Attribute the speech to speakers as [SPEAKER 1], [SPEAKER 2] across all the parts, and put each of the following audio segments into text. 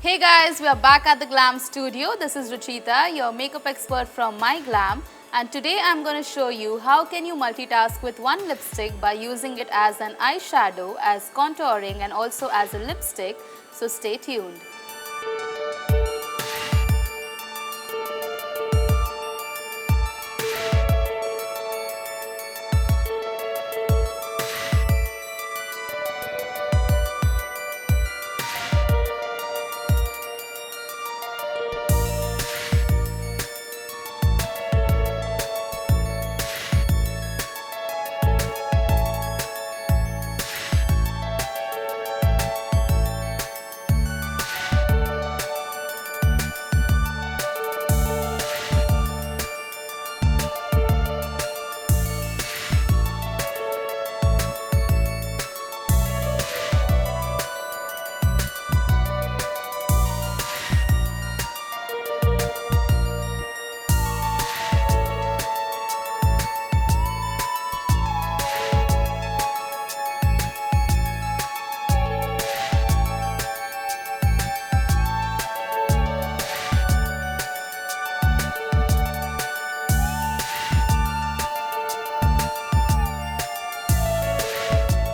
[SPEAKER 1] Hey guys, we are back at the Glamm studio. This is Ruchita, your makeup expert from MyGlamm, and today I'm going to show you how can you multitask with one lipstick by using it as an eyeshadow, as contouring and also as a lipstick. So stay tuned.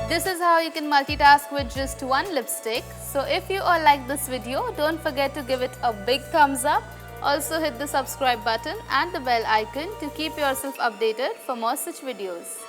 [SPEAKER 1] This is how you can multitask with just one lipstick. So if you all like this video, don't forget to give it a big thumbs up. Also hit the subscribe button and the bell icon to keep yourself updated for more such videos.